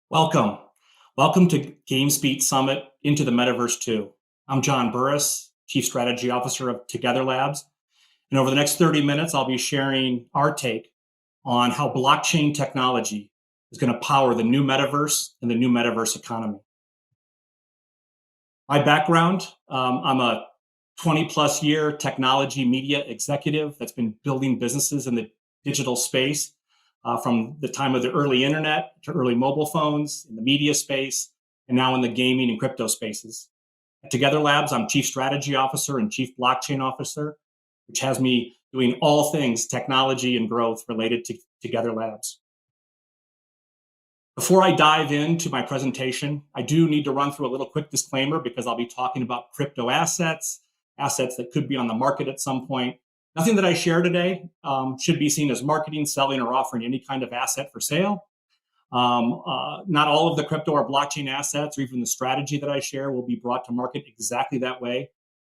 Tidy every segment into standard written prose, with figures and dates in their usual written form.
Welcome. Welcome to GamesBeat Summit into the Metaverse 2. I'm John Burris, Chief Strategy Officer of Together Labs. And over the next 30 minutes, I'll be sharing our take on how blockchain technology is going to power the new metaverse and the new metaverse economy. My background, I'm a 20 plus year technology media executive that's been building businesses in the digital space from the time of the early internet to early mobile phones, in the media space, and now in the gaming and crypto spaces. At Together Labs, I'm Chief Strategy Officer and Chief Blockchain Officer, which has me doing all things technology and growth related to Together Labs. Before I dive into my presentation, I do need to run through a little quick disclaimer because I'll be talking about crypto assets that could be on the market at some point. Nothing that I share today should be seen as marketing, selling, or offering any kind of asset for sale. Not all of the crypto or blockchain assets or even the strategy that I share will be brought to market exactly that way.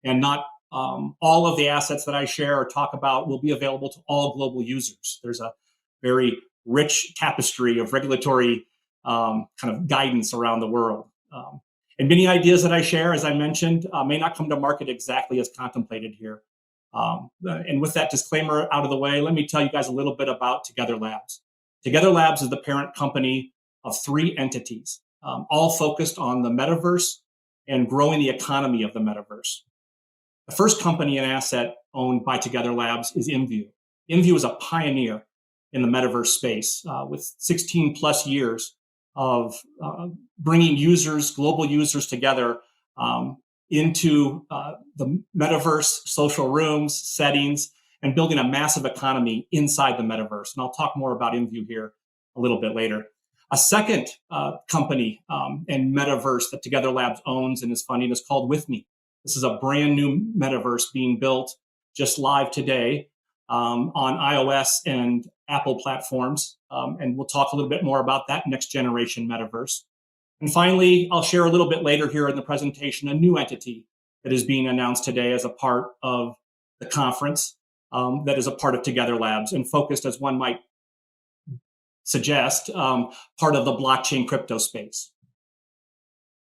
And not all of the assets that I share or talk about will be available to all global users. There's a very rich tapestry of regulatory kind of guidance around the world. And many ideas that I share, as I mentioned, may not come to market exactly as contemplated here. And with that disclaimer out of the way, let me tell you guys a little bit about Together Labs. Together Labs is the parent company of three entities, all focused on the metaverse and growing the economy of the metaverse. The first company and asset owned by Together Labs is IMVU. IMVU is a pioneer in the metaverse space with 16 plus years of bringing users, global users together into the metaverse social rooms, settings, and building a massive economy inside the metaverse. And I'll talk more about IMVU here a little bit later. A second company and metaverse that Together Labs owns and is funding is called With Me. This is a brand new metaverse being built just live today on iOS and Apple platforms. And we'll talk a little bit more about that next generation metaverse. And finally, I'll share a little bit later here in the presentation a new entity that is being announced today as a part of the conference that is a part of Together Labs and focused, as one might suggest, part of the blockchain crypto space.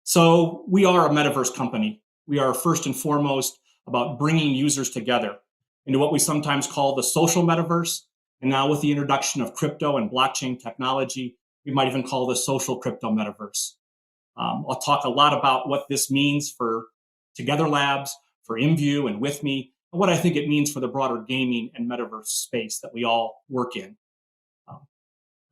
So we are a metaverse company. We are first and foremost about bringing users together into what we sometimes call the social metaverse. And now with the introduction of crypto and blockchain technology, we might even call the social crypto metaverse. I'll talk a lot about what this means for Together Labs, for IMVU and With Me, and what I think it means for the broader gaming and metaverse space that we all work in.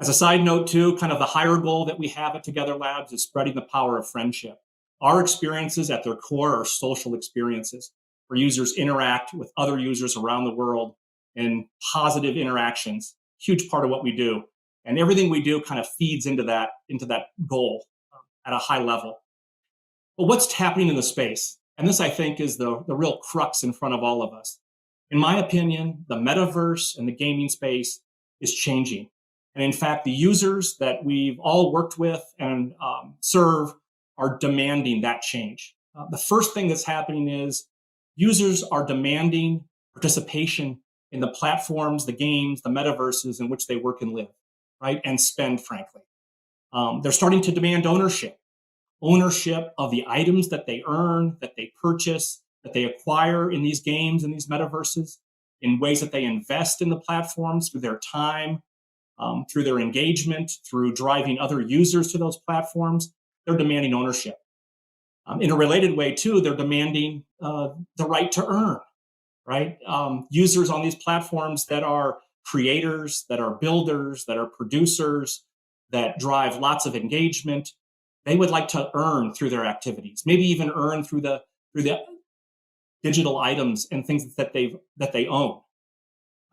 As a side note too, kind of the higher goal that we have at Together Labs is spreading the power of friendship. Our experiences at their core are social experiences where users interact with other users around the world in positive interactions, huge part of what we do. And everything we do kind of feeds into that goal at a high level. But what's happening in the space? And this, I think, is the real crux in front of all of us. In my opinion, the metaverse and the gaming space is changing. And in fact, the users that we've all worked with and serve are demanding that change. The first thing that's happening is users are demanding participation in the platforms, the games, the metaverses in which they work and live, right? And spend, frankly. They're starting to demand ownership of the items that they earn, that they purchase, that they acquire in these games and these metaverses, in ways that they invest in the platforms through their time, through their engagement, through driving other users to those platforms. They're demanding ownership. In a related way, too, they're demanding the right to earn, right? Users on these platforms that are creators, that are builders, that are producers, that drive lots of engagement, they would like to earn through their activities, maybe even earn through the digital items and things that they own.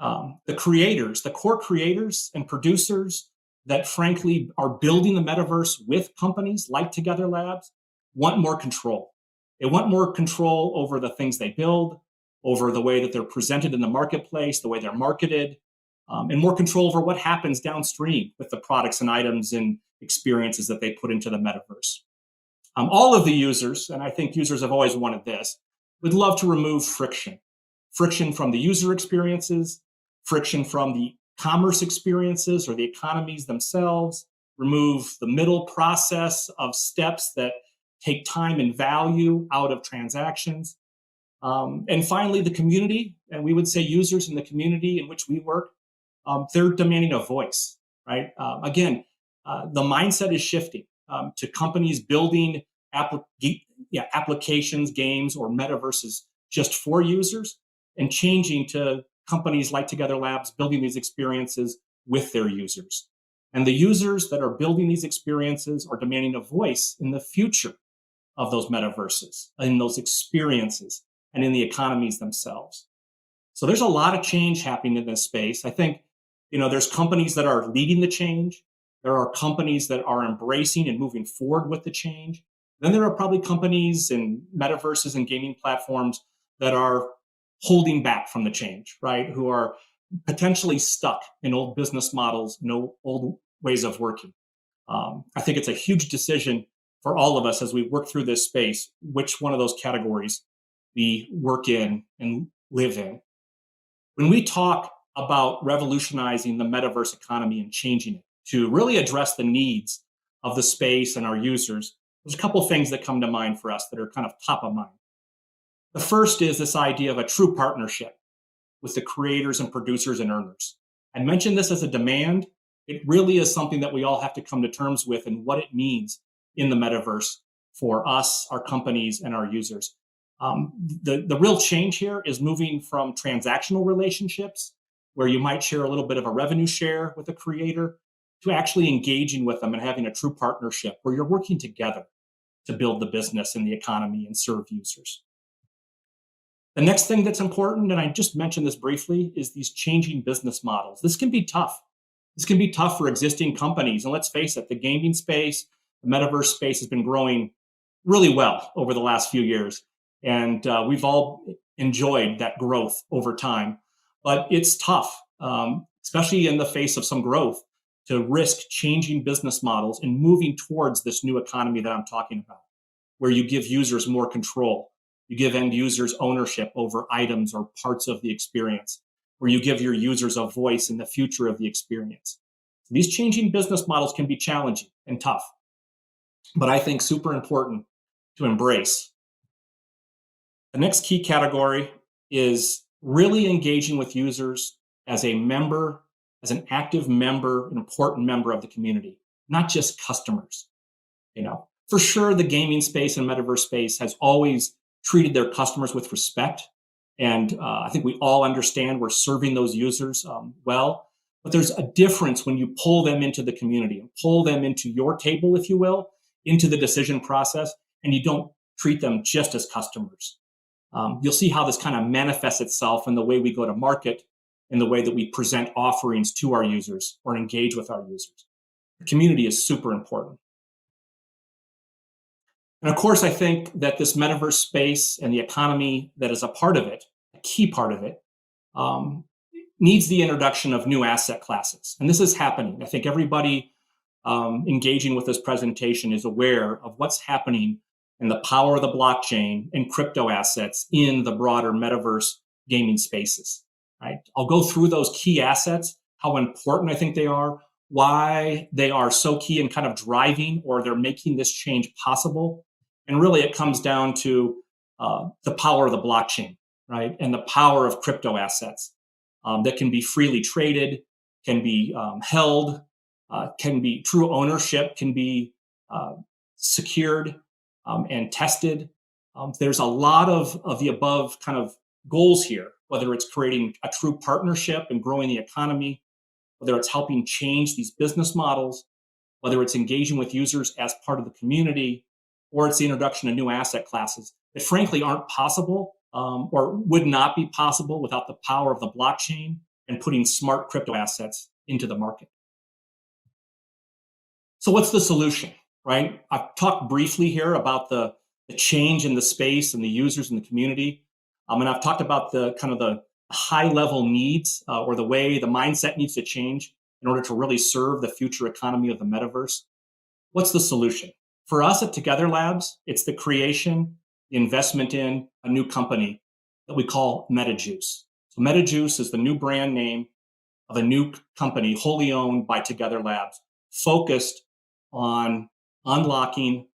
The creators, the core creators and producers that frankly are building the metaverse with companies like Together Labs want more control. They want more control over the things they build, over the way that they're presented in the marketplace, the way they're marketed, and more control over what happens downstream with the products and items and experiences that they put into the metaverse. All of the users, and I think users have always wanted this, would love to remove friction from the user experiences, friction from the commerce experiences or the economies themselves, remove the middle process of steps that take time and value out of transactions. And finally, the community, and we would say users in the community in which we work, they're demanding a voice, right? Again, the mindset is shifting to companies building applications, games, or metaverses just for users, and changing to companies like Together Labs building these experiences with their users. And the users that are building these experiences are demanding a voice in the future of those metaverses, in those experiences, and in the economies themselves. So there's a lot of change happening in this space. I think, there's companies that are leading the change. There are companies that are embracing and moving forward with the change. Then there are probably companies and metaverses and gaming platforms that are holding back from the change, right? Who are potentially stuck in old business models, old ways of working. I think it's a huge decision for all of us as we work through this space, which one of those categories we work in and live in. When we talk about revolutionizing the metaverse economy and changing it to really address the needs of the space and our users, there's a couple things that come to mind for us that are kind of top of mind. The first is this idea of a true partnership with the creators and producers and earners. I mentioned this as a demand. It really is something that we all have to come to terms with and what it means in the metaverse for us, our companies, and our users. The real change here is moving from transactional relationships, where you might share a little bit of a revenue share with a creator, to actually engaging with them and having a true partnership where you're working together to build the business and the economy and serve users. The next thing that's important, and I just mentioned this briefly, is these changing business models. This can be tough. This can be tough for existing companies. And let's face it, the gaming space, the metaverse space has been growing really well over the last few years. And we've all enjoyed that growth over time. But it's tough, especially in the face of some growth, to risk changing business models and moving towards this new economy that I'm talking about, where you give users more control. You give end users ownership over items or parts of the experience, where you give your users a voice in the future of the experience. These changing business models can be challenging and tough, but I think super important to embrace. The next key category is really engaging with users as a member, as an active member, an important member of the community, not just customers. For sure, the gaming space and metaverse space has always treated their customers with respect. And I think we all understand we're serving those users well. But there's a difference when you pull them into the community and pull them into your table, if you will, into the decision process, and you don't treat them just as customers. You'll see how this kind of manifests itself in the way we go to market, in the way that we present offerings to our users or engage with our users. The community is super important. And of course, I think that this metaverse space and the economy that is a part of it, a key part of it, needs the introduction of new asset classes. And this is happening. I think everybody engaging with this presentation is aware of what's happening and the power of the blockchain and crypto assets in the broader metaverse gaming spaces. Right? I'll go through those key assets, how important I think they are, why they are so key in kind of driving or they're making this change possible. And really, it comes down to the power of the blockchain, right? And the power of crypto assets that can be freely traded, can be held, can be true ownership, can be secured and tested. There's a lot of the above kind of goals here, whether it's creating a true partnership and growing the economy, whether it's helping change these business models, whether it's engaging with users as part of the community, or it's the introduction of new asset classes that frankly aren't possible or would not be possible without the power of the blockchain and putting smart crypto assets into the market. So what's the solution, right? I've talked briefly here about the change in the space and the users in the community. And I've talked about the kind of the high level needs or the way the mindset needs to change in order to really serve the future economy of the metaverse. What's the solution? For us at Together Labs, it's the creation, the investment in a new company that we call MetaJuice. So MetaJuice is the new brand name of a new company wholly owned by Together Labs, focused on unlocking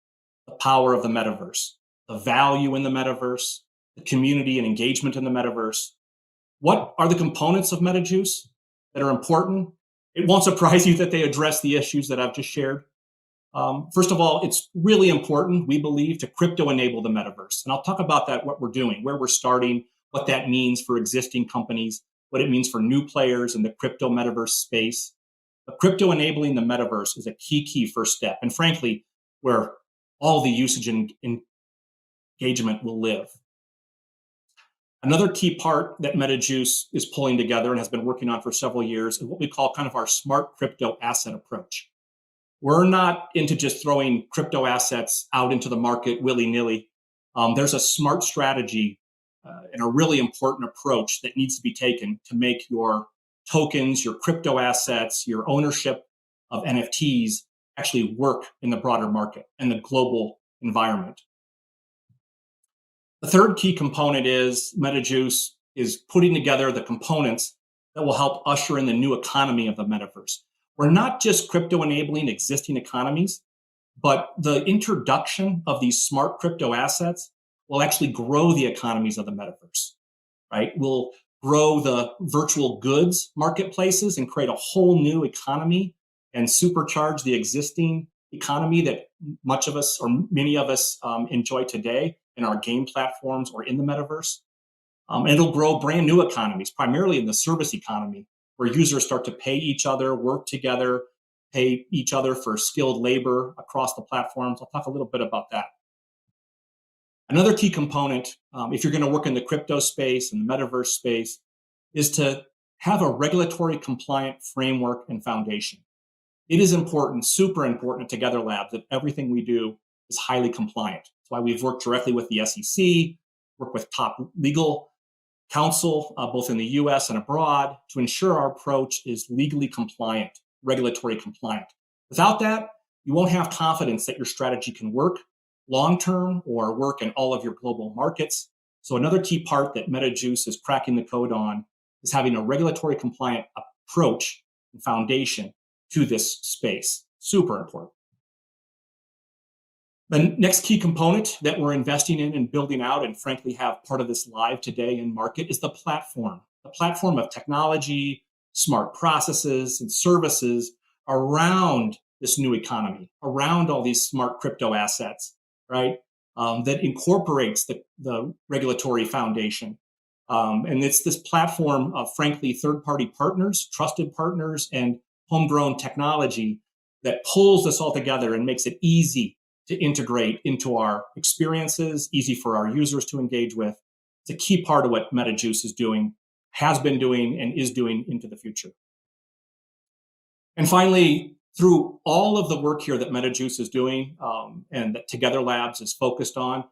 the power of the metaverse, the value in the metaverse, the community and engagement in the metaverse. What are the components of MetaJuice that are important? It won't surprise you that they address the issues that I've just shared. First of all, it's really important, we believe, to crypto enable the metaverse. And I'll talk about that, what we're doing, where we're starting, what that means for existing companies, what it means for new players in the crypto metaverse space. But crypto enabling the metaverse is a key first step. And frankly, where all the usage and engagement will live. Another key part that MetaJuice is pulling together and has been working on for several years is what we call kind of our smart crypto asset approach. We're not into just throwing crypto assets out into the market willy-nilly. There's a smart strategy and a really important approach that needs to be taken to make your tokens, your crypto assets, your ownership of NFTs actually work in the broader market and the global environment. The third key component is MetaJuice is putting together the components that will help usher in the new economy of the metaverse. We're not just crypto enabling existing economies, but the introduction of these smart crypto assets will actually grow the economies of the metaverse, right? We'll grow the virtual goods marketplaces and create a whole new economy and supercharge the existing economy that much of us or many of us enjoy today in our game platforms or in the metaverse. And it'll grow brand new economies, primarily in the service economy, where users start to pay each other, work together, pay each other for skilled labor across the platforms. I'll talk a little bit about that. Another key component, if you're going to work in the crypto space and the metaverse space, is to have a regulatory compliant framework and foundation. It is important, super important at Together Labs that everything we do is highly compliant. That's why we've worked directly with the SEC, worked with top legal counsel, both in the US and abroad, to ensure our approach is legally compliant, regulatory compliant. Without that, you won't have confidence that your strategy can work long-term or work in all of your global markets. So another key part that MetaJuice is cracking the code on is having a regulatory compliant approach and foundation to this space. Super important. The next key component that we're investing in and building out, and frankly have part of this live today in market, is the platform of technology, smart processes, and services around this new economy, around all these smart crypto assets, right? That incorporates the regulatory foundation. And it's this platform of, frankly, third-party partners, trusted partners, and homegrown technology that pulls this all together and makes it easy to integrate into our experiences, easy for our users to engage with. It's a key part of what MetaJuice is doing, has been doing, and is doing into the future. And finally, through all of the work here that MetaJuice is doing and that Together Labs is focused on,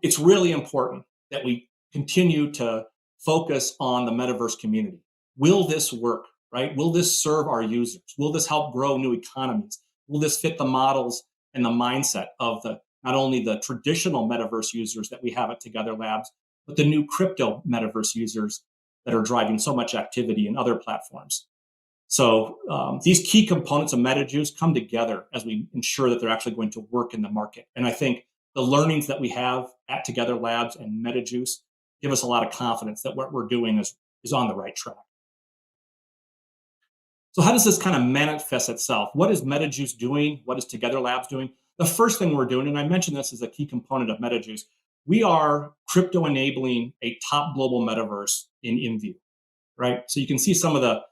it's really important that we continue to focus on the metaverse community. Will this work, right? Will this serve our users? Will this help grow new economies? Will this fit the models and the mindset of not only the traditional metaverse users that we have at Together Labs, but the new crypto metaverse users that are driving so much activity in other platforms? So these key components of MetaJuice come together as we ensure that they're actually going to work in the market. And I think the learnings that we have at Together Labs and MetaJuice give us a lot of confidence that what we're doing is on the right track. So how does this kind of manifest itself? What is MetaJuice doing? What is Together Labs doing? The first thing we're doing, and I mentioned this as a key component of MetaJuice, we are crypto enabling a top global metaverse in IMVU, right? So you can see some of the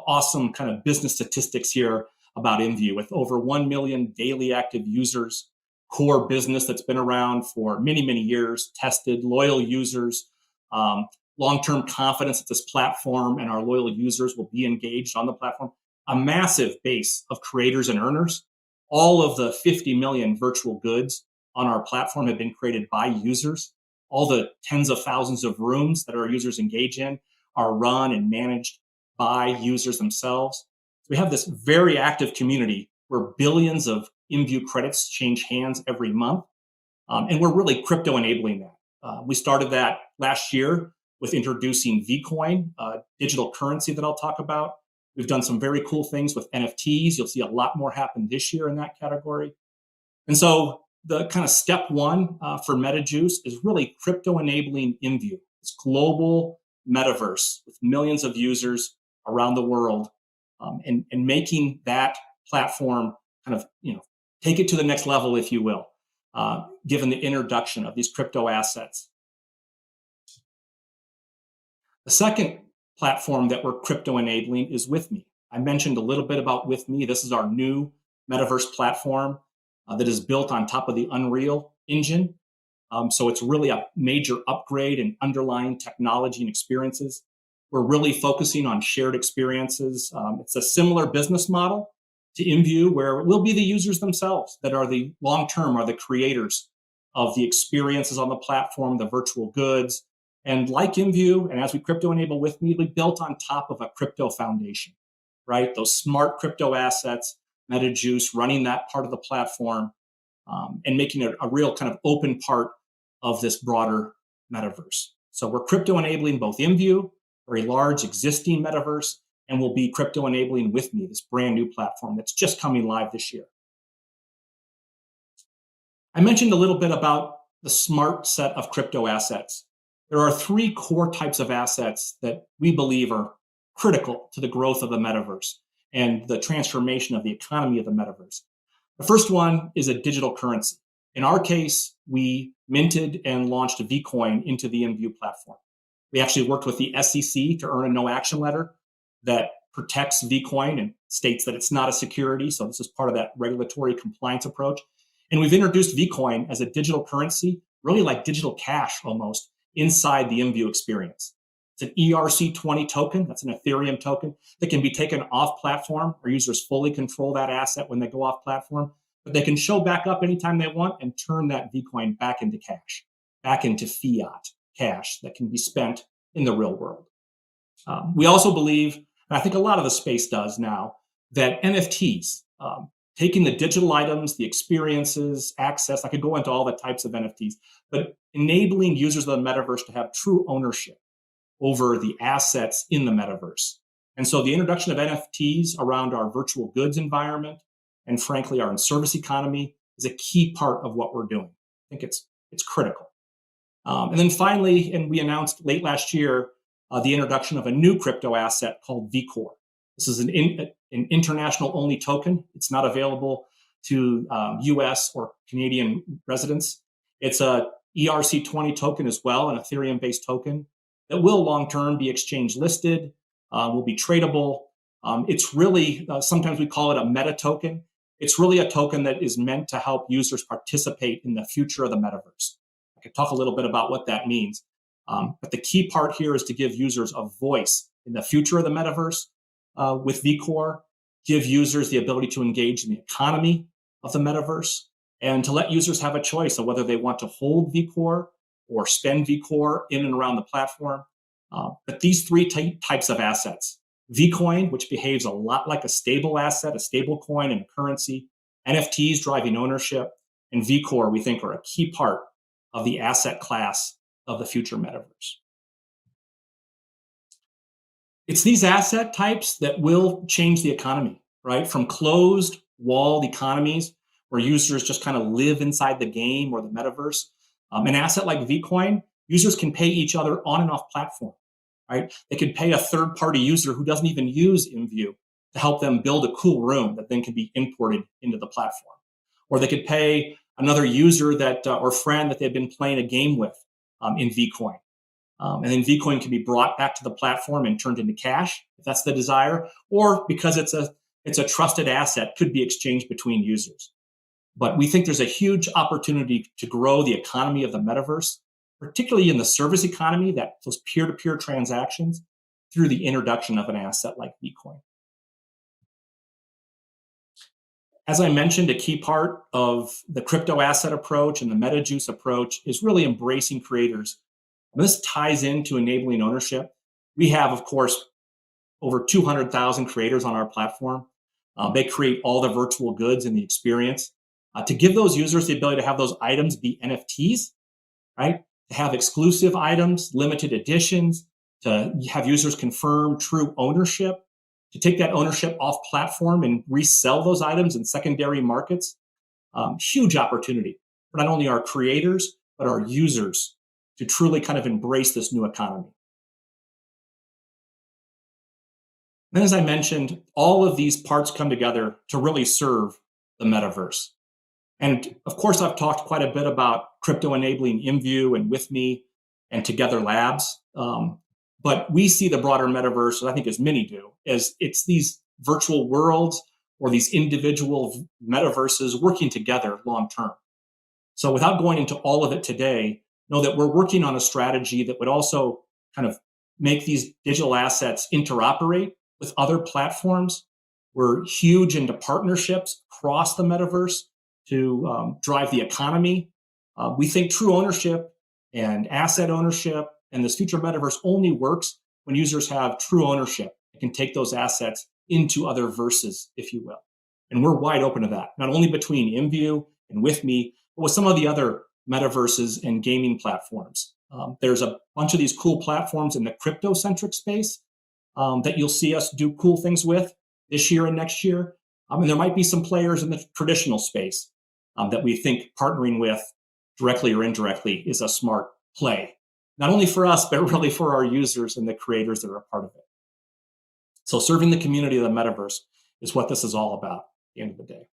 awesome kind of business statistics here about IMVU, with over 1 million daily active users, core business that's been around for many, many years, tested, loyal users, long-term confidence that this platform and our loyal users will be engaged on the platform, a massive base of creators and earners. All of the 50 million virtual goods on our platform have been created by users. All the tens of thousands of rooms that our users engage in are run and managed by users themselves. So we have this very active community where billions of IMVU credits change hands every month. And we're really crypto enabling that. We started that last year with introducing VCOIN, a digital currency that I'll talk about. We've done some very cool things with NFTs. You'll see a lot more happen this year in that category. And so the kind of step one for MetaJuice is really crypto enabling IMVU, this global metaverse with millions of users around the world, and making that platform kind of, take it to the next level, if you will, given the introduction of these crypto assets. The second platform that we're crypto enabling is WithMe. I mentioned a little bit about WithMe. This is our new metaverse platform that is built on top of the Unreal Engine. So it's really a major upgrade in underlying technology and experiences. We're really focusing on shared experiences. It's a similar business model to IMVU, where it will be the users themselves that are the long-term, are the creators of the experiences on the platform, the virtual goods. And like IMVU, and as we crypto enable WithMe, we built on top of a crypto foundation, right? Those smart crypto assets, MetaJuice running that part of the platform, and making it a real kind of open part of this broader metaverse. So we're crypto enabling both IMVU, very large existing metaverse, and we'll be crypto enabling WithMe, this brand new platform that's just coming live this year. I mentioned a little bit about the smart set of crypto assets. There are three core types of assets that we believe are critical to the growth of the metaverse and the transformation of the economy of the metaverse. The first one is a digital currency. In our case, we minted and launched a VCOIN into the IMVU platform. We actually worked with the SEC to earn a no action letter that protects VCOIN and states that it's not a security. So this is part of that regulatory compliance approach. And we've introduced VCOIN as a digital currency, really like digital cash almost, inside the IMVU experience. It's an ERC20 token. That's an Ethereum token that can be taken off platform. Our users fully control that asset when they go off platform, but they can show back up anytime they want and turn that VCOIN back into cash, back into fiat cash that can be spent in the real world. We also believe, and I think a lot of the space does now, that NFTs, taking the digital items, the experiences, access, I could go into all the types of NFTs, but enabling users of the metaverse to have true ownership over the assets in the metaverse. And so the introduction of NFTs around our virtual goods environment and frankly, our service economy is a key part of what we're doing. I think it's critical. And then finally, and we announced late last year, the introduction of a new crypto asset called VCORE. This is an international only token. It's not available to US or Canadian residents. It's a ERC20 token as well, an Ethereum based token that will long-term be exchange listed, will be tradable. It's really, sometimes we call it a meta token. It's really a token that is meant to help users participate in the future of the metaverse. I could talk a little bit about what that means. But the key part here is to give users a voice in the future of the metaverse with VCORE, give users the ability to engage in the economy of the metaverse, and to let users have a choice of whether they want to hold VCORE or spend VCORE in and around the platform. But these three types of assets, VCOIN, which behaves a lot like a stable asset, a stable coin and a currency, NFTs driving ownership, and VCORE, we think are a key part of the asset class of the future metaverse. It's these asset types that will change the economy, right? From closed walled economies where users just kind of live inside the game or the metaverse. An asset like VCOIN, users can pay each other on and off platform, right? They could pay a third-party user who doesn't even use IMVU to help them build a cool room that then can be imported into the platform. Or they could pay another user that or friend that they've been playing a game with in VCOIN. And then VCOIN can be brought back to the platform and turned into cash, if that's the desire, or because it's a trusted asset, could be exchanged between users. But we think there's a huge opportunity to grow the economy of the metaverse, particularly in the service economy, that those peer-to-peer transactions, through the introduction of an asset like VCOIN. As I mentioned, a key part of the crypto asset approach and the MetaJuice approach is really embracing creators. And this ties into enabling ownership. We have, of course, over 200,000 creators on our platform. They create all the virtual goods in the experience. To give those users the ability to have those items be NFTs, right? To have exclusive items, limited editions, to have users confirm true ownership, to take that ownership off platform and resell those items in secondary markets. Huge opportunity for not only our creators, but our users to truly kind of embrace this new economy. Then, as I mentioned, all of these parts come together to really serve the metaverse. And of course, I've talked quite a bit about crypto enabling IMVU and With Me and Together Labs. But we see the broader metaverse, I think as many do, as it's these virtual worlds or these individual metaverses working together long term. So without going into all of it today, know that we're working on a strategy that would also kind of make these digital assets interoperate with other platforms. We're huge into partnerships across the metaverse to drive the economy. We think true ownership and asset ownership and this future metaverse only works when users have true ownership and can take those assets into other verses, if you will. And we're wide open to that, not only between IMVU and With Me, but with some of the other metaverses and gaming platforms. There's a bunch of these cool platforms in the crypto-centric space that you'll see us do cool things with this year and next year. And there might be some players in the traditional space that we think partnering with directly or indirectly is a smart play, not only for us, but really for our users and the creators that are a part of it. So serving the community of the metaverse is what this is all about at the end of the day.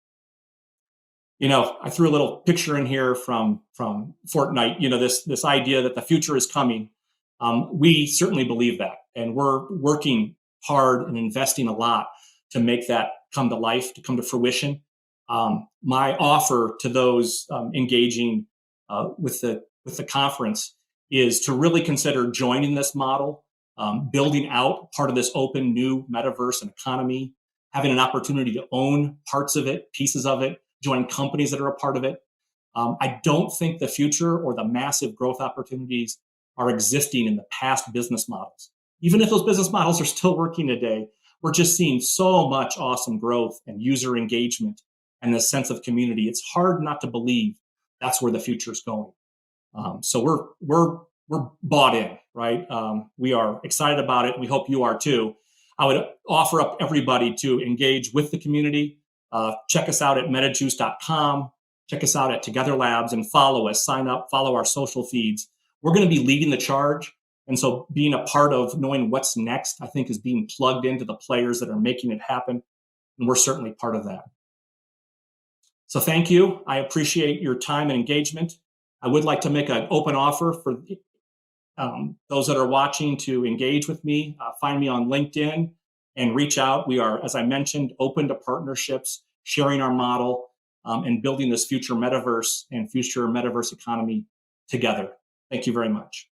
You know, I threw a little picture in here from Fortnite, you know, this idea that the future is coming. We certainly believe that, and we're working hard and investing a lot to make that come to life, to come to fruition. My offer to those engaging with the conference is to really consider joining this model, building out part of this open new metaverse and economy, having an opportunity to own parts of it, pieces of it, join companies that are a part of it. I don't think the future or the massive growth opportunities are existing in the past business models. Even if those business models are still working today, we're just seeing so much awesome growth and user engagement and this sense of community. It's hard not to believe that's where the future is going. So we're bought in, right? We are excited about it. We hope you are too. I would offer up everybody to engage with the community. Check us out at MetaJuice.com. Check us out at Together Labs and follow us, sign up, follow our social feeds. We're going to be leading the charge. And so being a part of knowing what's next, I think, is being plugged into the players that are making it happen. And we're certainly part of that. So thank you. I appreciate your time and engagement. I would like to make an open offer for those that are watching to engage with me. Find me on LinkedIn and reach out. We are, as I mentioned, open to partnerships, sharing our model, and building this future metaverse and future metaverse economy together. Thank you very much.